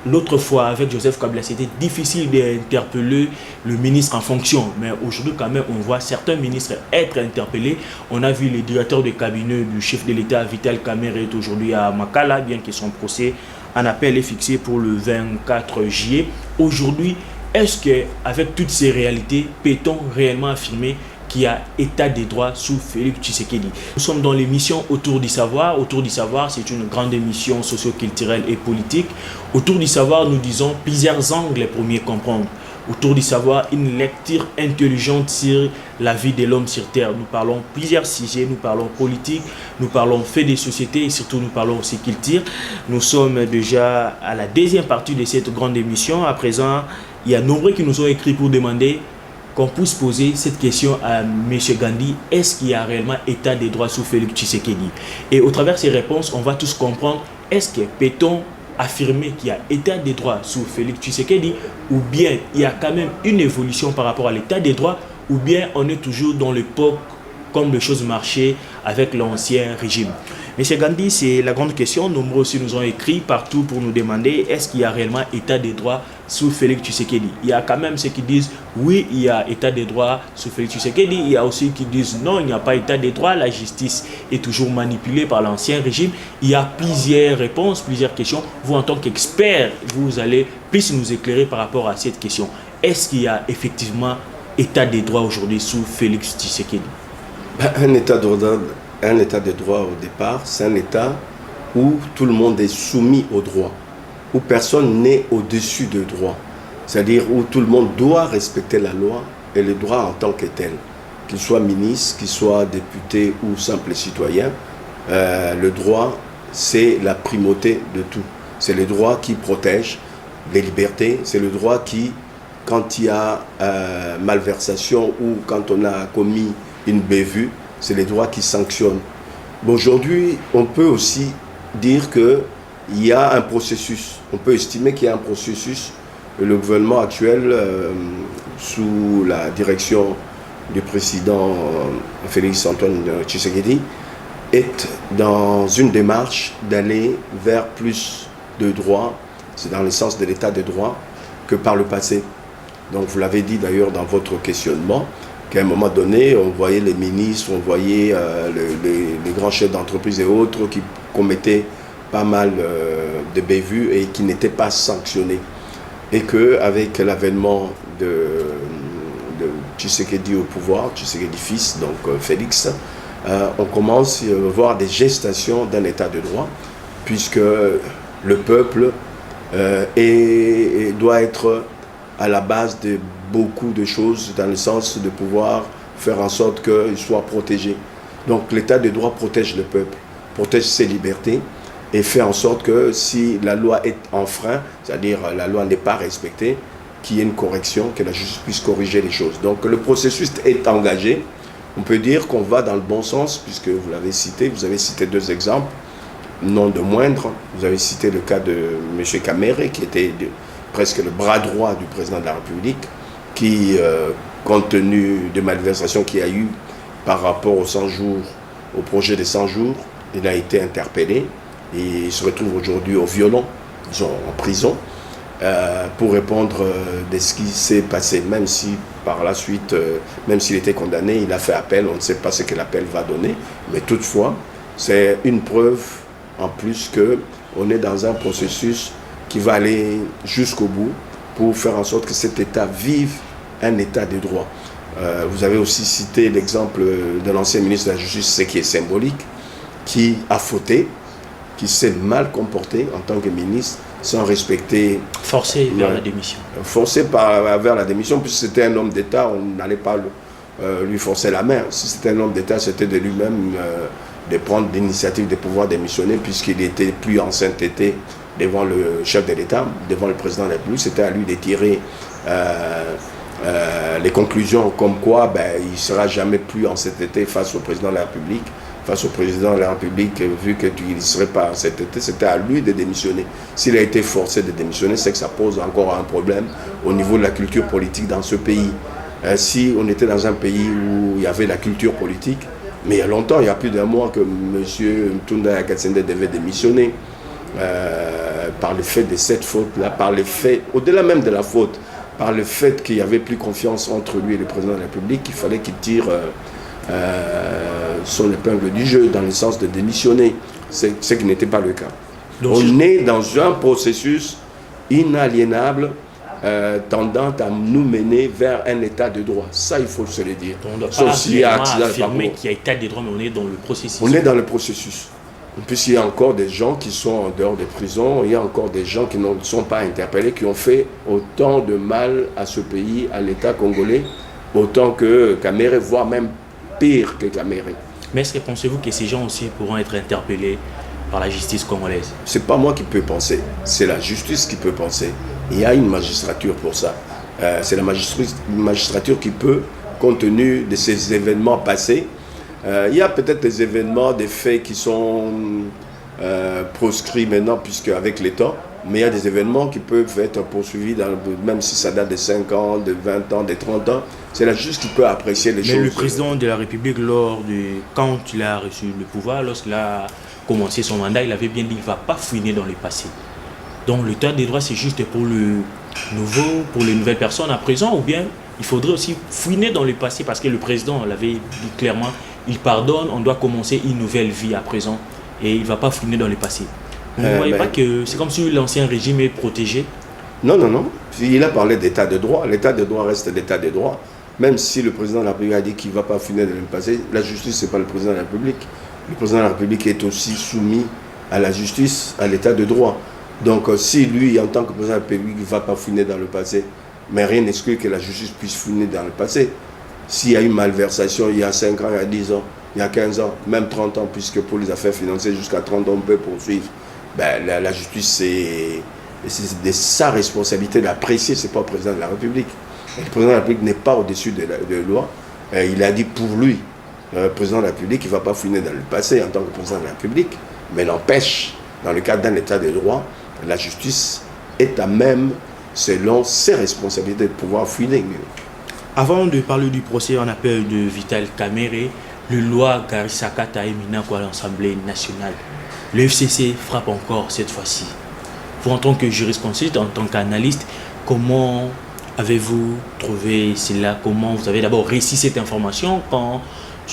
Speaker 1: L'autre fois, avec Joseph Kabila, c'était difficile d'interpeller le ministre en fonction. Mais aujourd'hui, quand même, on voit certains ministres être interpellés. On a vu le directeur de cabinet du chef de l'État, Vital Kamerhe, est aujourd'hui à Makala, bien que son procès en appel est fixé pour le 24 juillet. Aujourd'hui, est-ce qu'avec toutes ces réalités, peut-on réellement affirmer qu'il y a état des droits sous Félix Tshisekedi? Nous sommes dans l'émission Autour du savoir. Autour du savoir, c'est une grande émission socio-culturelle et politique. Autour du savoir, nous disons plusieurs angles pour mieux comprendre. Autour du savoir, une lecture intelligente sur la vie de l'homme sur Terre. Nous parlons plusieurs sujets, nous parlons politique, nous parlons faits des sociétés et surtout nous parlons aussi culture. Nous sommes déjà à la deuxième partie de cette grande émission. À présent, il y a nombreux qui nous ont écrit pour demander qu'on puisse poser cette question à M. Gandhi, est-ce qu'il y a réellement état des droits sous Félix Tshisekedi? Et au travers de ces réponses, on va tous comprendre, est-ce que peut-on affirmer qu'il y a état des droits sous Félix Tshisekedi ou bien il y a quand même une évolution par rapport à l'état des droits ou bien on est toujours dans l'époque comme les choses marchaient avec l'ancien régime? Monsieur Gandhi, c'est la grande question. Nombreux aussi nous ont écrit partout pour nous demander est-ce qu'il y a réellement état des droits sous Félix Tshisekedi? Il y a quand même ceux qui disent oui, il y a état des droits sous Félix Tshisekedi. Il y a aussi qui disent non, il n'y a pas état des droits. La justice est toujours manipulée par l'ancien régime. Il y a plusieurs réponses, plusieurs questions. Vous, en tant qu'expert, vous allez plus nous éclairer par rapport à cette question. Est-ce qu'il y a effectivement état des droits aujourd'hui sous Félix Tshisekedi?
Speaker 2: Un état de droit au départ, c'est un état où tout le monde est soumis au droit. où personne n'est au-dessus de droit. C'est-à-dire où tout le monde doit respecter la loi et le droit en tant que tel. Qu'il soit ministre, qu'il soit député ou simple citoyen, le droit, c'est la primauté de tout. C'est le droit qui protège les libertés, c'est le droit qui, quand il y a malversation ou quand on a commis une bévue, c'est les droits qui sanctionnent. Bon, aujourd'hui, on peut aussi dire qu'il y a un processus. On peut estimer qu'il y a un processus. Le gouvernement actuel, sous la direction du président Félix Antoine Tshisekedi, est dans une démarche d'aller vers plus de droits, c'est dans le sens de l'état de droit, que par le passé. Donc vous l'avez dit d'ailleurs dans votre questionnement, qu'à un moment donné, on voyait les ministres, on voyait les grands chefs d'entreprise et autres qui commettaient pas mal de bévues et qui n'étaient pas sanctionnés. Et qu'avec l'avènement de Tshisekedi au pouvoir, Tshisekedi fils, donc Félix, on commence à voir des gestations d'un état de droit, puisque le peuple doit être à la base de beaucoup de choses, dans le sens de pouvoir faire en sorte qu'il soit protégé. Donc l'état de droit protège le peuple, protège ses libertés, et fait en sorte que si la loi est enfreinte, c'est-à-dire la loi n'est pas respectée, qu'il y ait une correction, que la justice puisse corriger les choses. Donc le processus est engagé. On peut dire qu'on va dans le bon sens, puisque vous l'avez cité, vous avez cité deux exemples, non de moindre. Vous avez cité le cas de M. Kamere, qui était presque le bras droit du président de la République, qui, compte tenu des malversations qu'il y a eu par rapport aux 100 jours, au projet des 100 jours, il a été interpellé. Et il se retrouve aujourd'hui au violon, disons en prison, pour répondre de ce qui s'est passé, même si par la suite, même s'il était condamné, il a fait appel, on ne sait pas ce que l'appel va donner, mais toutefois, c'est une preuve en plus qu'on est dans un processus qui va aller jusqu'au bout pour faire en sorte que cet État vive un État de droit. Vous avez aussi cité l'exemple de l'ancien ministre de la Justice, ce qui est symbolique, qui a fauté, qui s'est mal comporté en tant que ministre, sans respecter...
Speaker 1: Forcé vers la démission.
Speaker 2: Forcé vers la démission, puisque c'était un homme d'État, on n'allait pas lui forcer la main. Si c'était un homme d'État, c'était de lui-même de prendre l'initiative de pouvoir démissionner, puisqu'il n'était plus en sainteté devant le chef de l'État, devant le président de la République. C'était à lui de tirer les conclusions comme quoi il ne sera jamais plus en sainteté face au président de la République. Face au président de la République, vu qu'il ne serait pas en cet été, c'était à lui de démissionner. S'il a été forcé de démissionner, c'est que ça pose encore un problème au niveau de la culture politique dans ce pays. Si on était dans un pays où il y avait la culture politique, mais il y a longtemps, il y a plus d'un mois que M. Mtunda Akatsende devait démissionner par le fait de cette faute-là, par le fait, au-delà même de la faute, par le fait qu'il n'y avait plus confiance entre lui et le président de la République, il fallait qu'il tire... son épingle du jeu, dans le sens de démissionner, ce qui n'était pas le cas. Donc, on est dans un processus inaliénable tendant à nous mener vers un état de droit. Ça, il faut se le dire.
Speaker 1: On ne doit pas affirmer qu'il y a état de droit, mais on est dans le processus.
Speaker 2: On est dans le processus. Puisqu'il y a encore des gens qui sont en dehors des prisons, il y a encore des gens qui ne sont pas interpellés, qui ont fait autant de mal à ce pays, à l'État congolais, autant que Kamere, voire même pire que Kamere.
Speaker 1: Mais est-ce que pensez-vous que ces gens aussi pourront être interpellés par la justice congolaise?
Speaker 2: C'est pas moi qui peux penser, c'est la justice qui peut penser. Il y a une magistrature pour ça. C'est la magistrature qui peut, compte tenu de ces événements passés, il y a peut-être des événements, des faits qui sont proscrits maintenant, puisque avec les temps, mais il y a des événements qui peuvent être poursuivis, même si ça date de 5 ans, de 20 ans, de 30 ans. C'est la justice qui peut apprécier les choses.
Speaker 1: Mais le président de la République, quand il a reçu le pouvoir, lorsqu'il a commencé son mandat, il avait bien dit qu'il ne va pas fouiner dans le passé. Donc l'état des droits, c'est juste pour le nouveau, pour les nouvelles personnes à présent, ou bien il faudrait aussi fouiner dans le passé, parce que le président l'avait dit clairement, il pardonne, on doit commencer une nouvelle vie à présent, et il ne va pas fouiner dans le passé. Vous ne voyez pas que c'est comme si l'ancien régime est protégé?
Speaker 2: Non, non, non. Il a parlé d'état de droit. L'état de droit reste l'état de droit. Même si le président de la République a dit qu'il ne va pas finir de le passer, la justice, ce n'est pas le président de la République. Le président de la République est aussi soumis à la justice, à l'état de droit. Donc si lui, en tant que président de la République, ne va pas fouiner dans le passé, mais rien n'exclut que la justice puisse fouiner dans le passé. S'il y a une malversation il y a 5 ans, il y a 10 ans, il y a 15 ans, même 30 ans, puisque pour les affaires financières jusqu'à 30 ans, on peut poursuivre, ben, la justice, c'est de sa responsabilité d'apprécier, ce n'est pas le président de la République. Le président de la République n'est pas au-dessus de la loi. Il a dit pour lui, le président de la République, il ne va pas fouiner dans le passé en tant que président de la République, mais n'empêche, dans le cadre d'un état de droit, la justice est à même, selon ses responsabilités, de pouvoir fouiner.
Speaker 1: Avant de parler du procès en appel de Vital Kamerhe, le loi Gary Sakata éminent à l'Assemblée nationale. Le FCC frappe encore cette fois-ci. Vous, en tant que jurisconsulte, en tant qu'analyste, comment avez-vous trouvé cela? Comment vous avez d'abord réussi cette information quand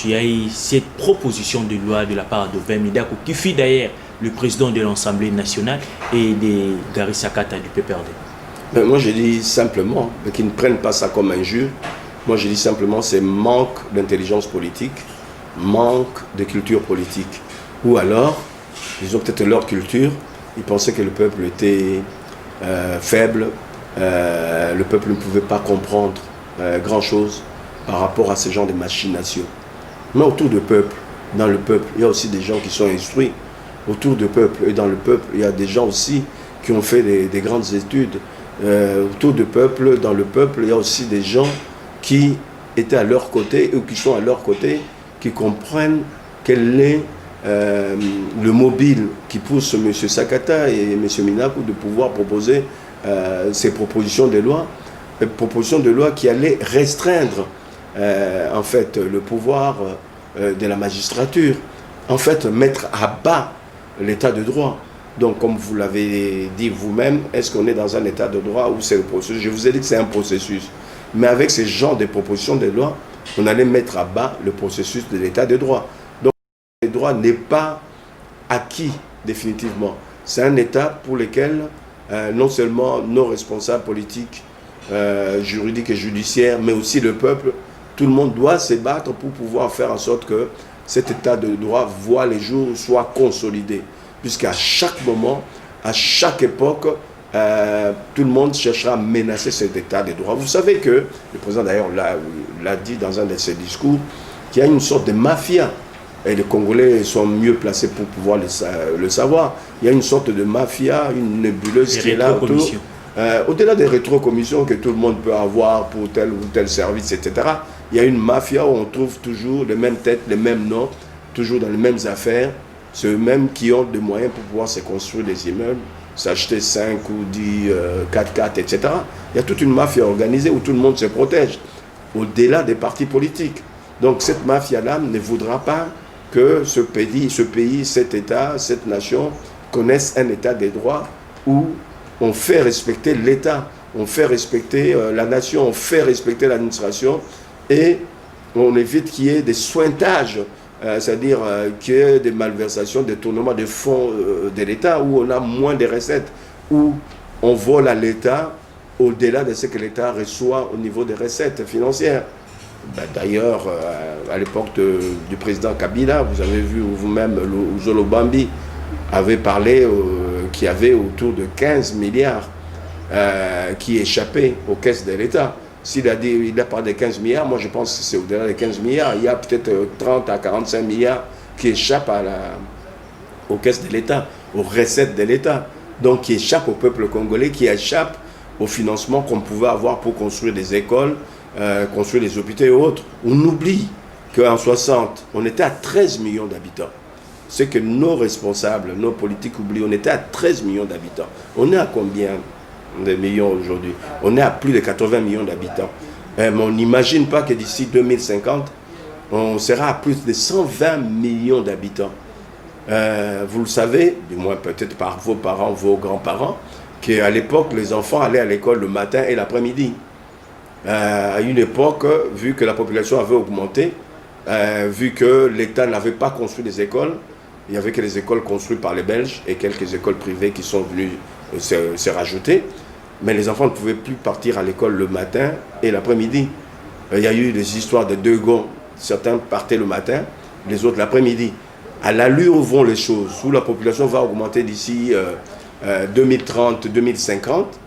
Speaker 1: il y a eu cette proposition de loi de la part de Ben Midako, qui fut d'ailleurs le président de l'Assemblée nationale, et de Gary Sakata du PPRD?
Speaker 2: Mais moi, je dis simplement, qu'ils ne prennent pas ça comme injure. Moi, je dis simplement, c'est manque d'intelligence politique, manque de culture politique. Ou alors, ils ont peut-être leur culture, ils pensaient que le peuple était faible, le peuple ne pouvait pas comprendre grand-chose par rapport à ce genre de machination. Mais autour du peuple, dans le peuple, il y a aussi des gens qui sont instruits. Autour du peuple et dans le peuple, il y a des gens aussi qui ont fait des grandes études. Autour du peuple, dans le peuple, il y a aussi des gens qui étaient à leur côté ou qui sont à leur côté, qui comprennent quel est le mobile qui pousse M. Sakata et M. Minaku de pouvoir proposer ces propositions de loi qui allaient restreindre en fait le pouvoir de la magistrature, en fait mettre à bas l'état de droit. Donc, comme vous l'avez dit vous-même, est-ce qu'on est dans un état de droit ou c'est le processus? Je vous ai dit que c'est un processus. Mais avec ce genre de propositions de loi, on allait mettre à bas le processus de l'état de droit. Donc, le droit n'est pas acquis définitivement. C'est un état pour lequel non seulement nos responsables politiques, juridiques et judiciaires, mais aussi le peuple, tout le monde doit se battre pour pouvoir faire en sorte que cet état de droit voit les jours, soit consolidé. Puisqu'à chaque moment, à chaque époque, tout le monde cherchera à menacer cet état de droit. Vous savez que, le président d'ailleurs l'a dit dans un de ses discours, qu'il y a une sorte de mafia, et les Congolais sont mieux placés pour pouvoir le savoir. Il y a une sorte de mafia, une nébuleuse qui est là autour. Au-delà des rétrocommissions que tout le monde peut avoir pour tel ou tel service, etc., il y a une mafia où on trouve toujours les mêmes têtes, les mêmes noms, toujours dans les mêmes affaires. Ceux-mêmes qui ont des moyens pour pouvoir se construire des immeubles, s'acheter 5 ou 10 4x4, etc. Il y a toute une mafia organisée où tout le monde se protège, au-delà des partis politiques. Donc cette mafia-là ne voudra pas que ce pays, cet État, cette nation connaisse un État des droits où on fait respecter l'État, on fait respecter la nation, on fait respecter l'administration et on évite qu'il y ait des sointages. C'est-à-dire qu'il y ait des malversations, des tournements de fonds de l'État où on a moins de recettes, où on vole à l'État au-delà de ce que l'État reçoit au niveau des recettes financières. D'ailleurs, à l'époque du président Kabila, vous avez vu vous-même, Zolo Bambi avait parlé qu'il y avait autour de 15 milliards qui échappaient aux caisses de l'État. S'il a dit il a parlé de 15 milliards, moi je pense que c'est au-delà de 15 milliards. Il y a peut-être 30 à 45 milliards qui échappent aux caisses de l'État, aux recettes de l'État. Donc qui échappent au peuple congolais, qui échappent au financement qu'on pouvait avoir pour construire des écoles, construire des hôpitaux et autres. On oublie qu'en 60, on était à 13 millions d'habitants. C'est que nos responsables, nos politiques oublient, on était à 13 millions d'habitants. On est à combien de millions aujourd'hui? On est à plus de 80 millions d'habitants. Mais on n'imagine pas que d'ici 2050, on sera à plus de 120 millions d'habitants. Vous le savez, du moins peut-être par vos parents, vos grands-parents, qu'à l'époque, les enfants allaient à l'école le matin et l'après-midi. À une époque, vu que la population avait augmenté, vu que l'État n'avait pas construit des écoles, il n'y avait que les écoles construites par les Belges et quelques écoles privées qui sont venues se rajouter. Mais les enfants ne pouvaient plus partir à l'école le matin et l'après-midi. Il y a eu des histoires de deux gonds. Certains partaient le matin, les autres l'après-midi. À l'allure où vont les choses, où la population va augmenter d'ici 2030, 2050,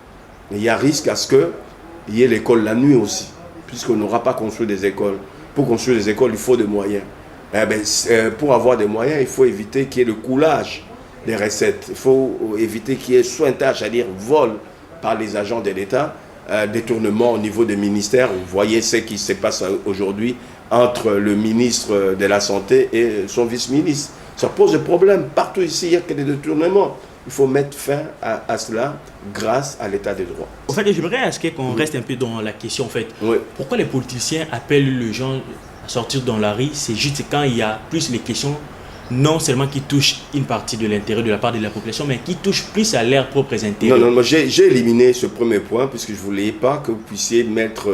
Speaker 2: il y a risque à ce qu'il y ait l'école la nuit aussi, puisqu'on n'aura pas construit des écoles. Pour construire des écoles, il faut des moyens. Pour avoir des moyens, il faut éviter qu'il y ait le coulage des recettes. Il faut éviter qu'il y ait sointage, c'est-à-dire vol par les agents de l'État, détournement au niveau des ministères. Vous voyez ce qui se passe aujourd'hui entre le ministre de la Santé et son vice-ministre. Ça pose des problèmes. Partout ici, il n'y a que des détournements. Il faut mettre fin à cela grâce à l'état de droit.
Speaker 1: En fait, j'aimerais à ce qu'on reste un peu dans la question. En fait, pourquoi les politiciens appellent les gens à sortir dans la rue? C'est juste quand il y a plus les questions, non seulement qui touchent une partie de l'intérêt de la part de la population, mais qui touchent plus à leurs propres intérêts.
Speaker 2: Non, j'ai éliminé ce premier point puisque je ne voulais pas que vous puissiez mettre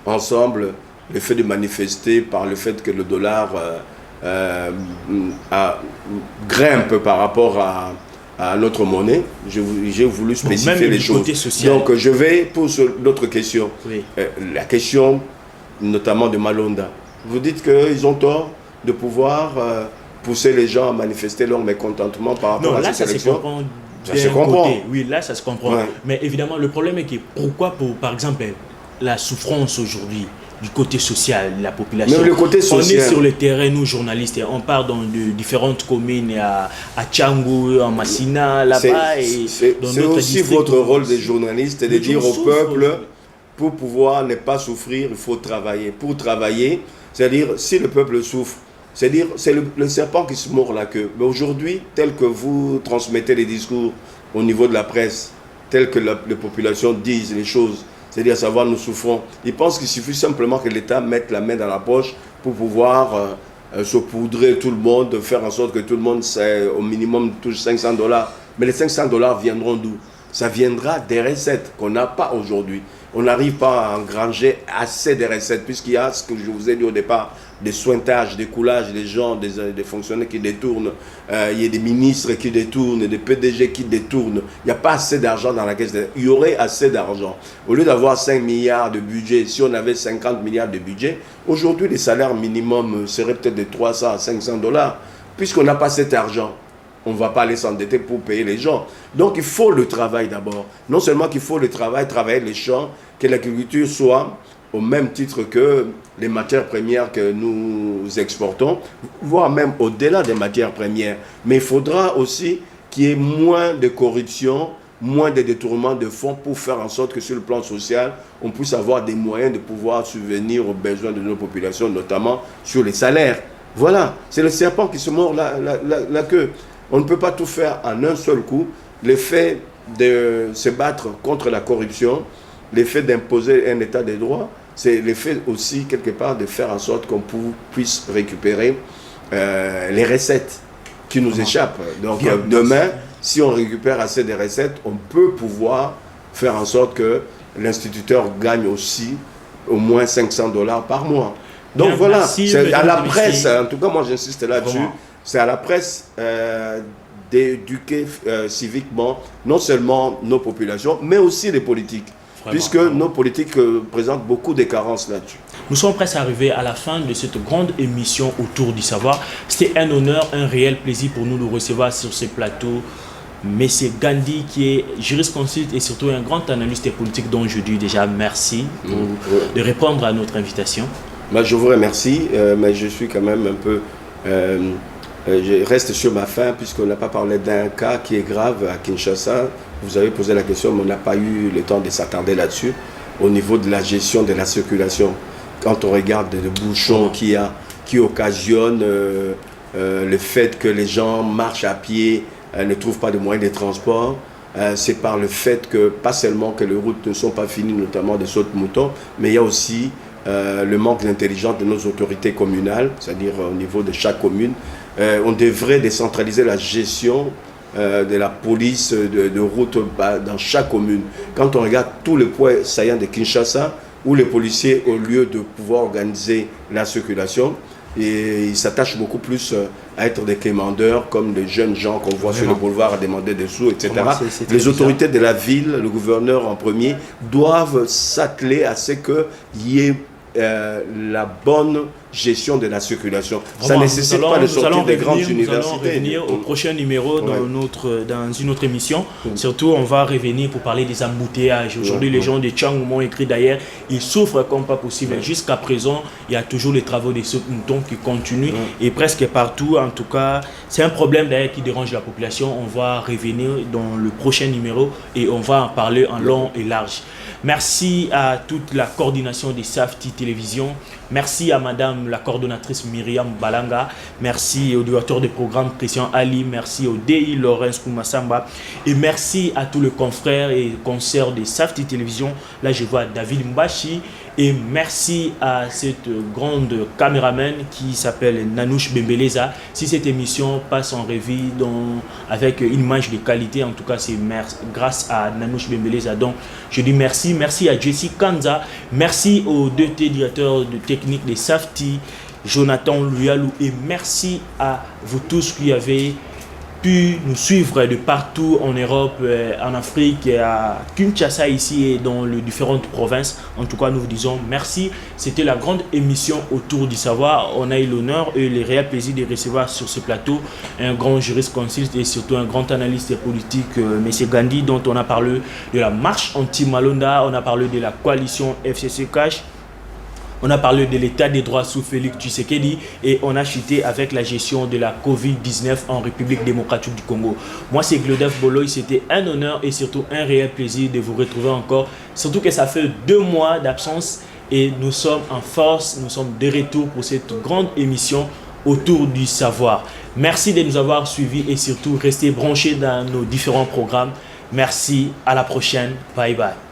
Speaker 2: ensemble le fait de manifester par le fait que le dollar grimpe par rapport à notre monnaie. J'ai voulu spécifier les choses. Donc je vais pour l'autre question.
Speaker 1: Oui.
Speaker 2: La question notamment de Malonda. Vous dites qu'ils ont tort de pouvoir pousser les gens à manifester leur mécontentement par rapport à cette élection.
Speaker 1: Ça se comprend. Oui, là ça se comprend. Ouais. Mais évidemment le problème est que pourquoi par exemple la souffrance aujourd'hui du côté social, la population.
Speaker 2: Même le côté social.
Speaker 1: On est sur le terrain, nous journalistes, on part dans de différentes communes, à Tchangou, à Massina, là-bas.
Speaker 2: C'est aussi votre rôle de journaliste, de dire au peuple, pour pouvoir ne pas souffrir, il faut travailler. Pour travailler, c'est-à-dire, si le peuple souffre, c'est-à-dire, c'est le serpent qui se mord la queue. Mais aujourd'hui, tel que vous transmettez les discours au niveau de la presse, tel que les populations disent les choses, c'est-à-dire savoir nous souffrons. Ils pensent qu'il suffit simplement que l'État mette la main dans la poche pour pouvoir saupoudrer tout le monde, faire en sorte que tout le monde, au minimum, touche $500. Mais les $500 viendront d'où? Ça viendra des recettes qu'on n'a pas aujourd'hui. On n'arrive pas à engranger assez de recettes, puisqu'il y a ce que je vous ai dit au départ, des sointages, des coulages, des gens, des fonctionnaires qui détournent, il y a des ministres qui détournent, des PDG qui détournent. Il n'y a pas assez d'argent dans la caisse. Il y aurait assez d'argent. Au lieu d'avoir 5 milliards de budget, si on avait 50 milliards de budget, aujourd'hui les salaires minimums seraient peut-être de 300 à $500. Puisqu'on n'a pas cet argent, on ne va pas aller s'endetter pour payer les gens. Donc il faut le travail d'abord. Non seulement qu'il faut le travail, travailler les champs, que l'agriculture soit au même titre que les matières premières que nous exportons, voire même au-delà des matières premières. Mais il faudra aussi qu'il y ait moins de corruption, moins de détournement de fonds pour faire en sorte que sur le plan social, on puisse avoir des moyens de pouvoir subvenir aux besoins de nos populations, notamment sur les salaires. Voilà, c'est le serpent qui se mord la queue. On ne peut pas tout faire en un seul coup. Le fait de se battre contre la corruption, le fait d'imposer un état de droit, c'est le fait aussi, quelque part, de faire en sorte qu'on puisse récupérer les recettes qui nous échappent. Donc, demain, si on récupère assez de recettes, on peut pouvoir faire en sorte que l'instituteur gagne aussi au moins $500 par mois. Donc, bien, voilà, c'est à la presse, en tout cas, moi, j'insiste là-dessus, c'est à la presse d'éduquer civiquement non seulement nos populations, mais aussi les politiques. Puisque nos politiques présentent beaucoup de carences là-dessus.
Speaker 1: Nous sommes presque arrivés à la fin de cette grande émission Autour du savoir. C'était un honneur, un réel plaisir pour nous de recevoir sur ce plateau M. Gandhi, qui est jurisconsulte et surtout un grand analyste politique dont je dis déjà merci de répondre à notre invitation.
Speaker 2: Je vous remercie, mais je suis quand même un peu... je reste sur ma faim puisqu'on n'a pas parlé d'un cas qui est grave à Kinshasa. Vous avez posé la question, mais on n'a pas eu le temps de s'attarder là-dessus. Au niveau de la gestion de la circulation, quand on regarde les bouchons qu'il y a, qui occasionnent le fait que les gens marchent à pied, ne trouvent pas de moyens de transport, c'est par le fait que, pas seulement que les routes ne sont pas finies, notamment des sautes-moutons, mais il y a aussi le manque d'intelligence de nos autorités communales, c'est-à-dire au niveau de chaque commune. On devrait décentraliser la gestion de la police de route dans chaque commune. Quand on regarde tous les points saillants de Kinshasa, où les policiers, au lieu de pouvoir organiser la circulation, ils s'attachent beaucoup plus à être des quémandeurs, comme des jeunes gens qu'on voit sur le boulevard à demander des sous, etc. Les autorités de la ville, le gouverneur en premier, doivent s'atteler à ce qu'il y ait la bonne gestion de la circulation. Ça
Speaker 1: Vraiment,
Speaker 2: ne nécessite pas de sortir des grandes universités.
Speaker 1: Nous allons revenir au prochain numéro dans une autre émission. Surtout, on va revenir pour parler des embouteillages. Aujourd'hui, les gens de Tchang m'ont écrit d'ailleurs, ils souffrent comme pas possible. Jusqu'à présent, il y a toujours les travaux des moutons qui continuent et presque partout. En tout cas, c'est un problème d'ailleurs qui dérange la population. On va revenir dans le prochain numéro et on va en parler en long et large. Merci à toute la coordination des Safety Télévision. Merci à madame la coordonnatrice Myriam Balanga. Merci au directeur de programme Christian Ali. Merci au DI Laurence Koumassamba. Et merci à tous les confrères et consoeurs des Safety Télévision. Là, je vois David Mbachi. Et merci à cette grande caméraman qui s'appelle Nanouche Bembeleza. Si cette émission passe en revue avec une image de qualité, en tout cas c'est grâce à Nanouche Bembeleza. Donc je dis merci. Merci à Jessie Kanza. Merci aux deux directeurs de technique des Safety, Jonathan Luyalou. Et merci à vous tous qui avez pu nous suivre de partout en Europe, en Afrique, à Kinshasa ici et dans les différentes provinces. En tout cas, nous vous disons merci. C'était la grande émission autour du savoir. On a eu l'honneur et le réel plaisir de recevoir sur ce plateau un grand jurisconsulte et surtout un grand analyste politique, M. Gandhi, dont on a parlé de la marche anti-Malonda, on a parlé de la coalition FCC Cash. On a parlé de l'état des droits sous Félix Tshisekedi et on a chuté avec la gestion de la Covid-19 en République démocratique du Congo. Moi, c'est Glodef Boloy. C'était un honneur et surtout un réel plaisir de vous retrouver encore. Surtout que ça fait 2 mois d'absence et nous sommes en force, nous sommes de retour pour cette grande émission autour du savoir. Merci de nous avoir suivis et surtout restez branchés dans nos différents programmes. Merci, à la prochaine. Bye bye.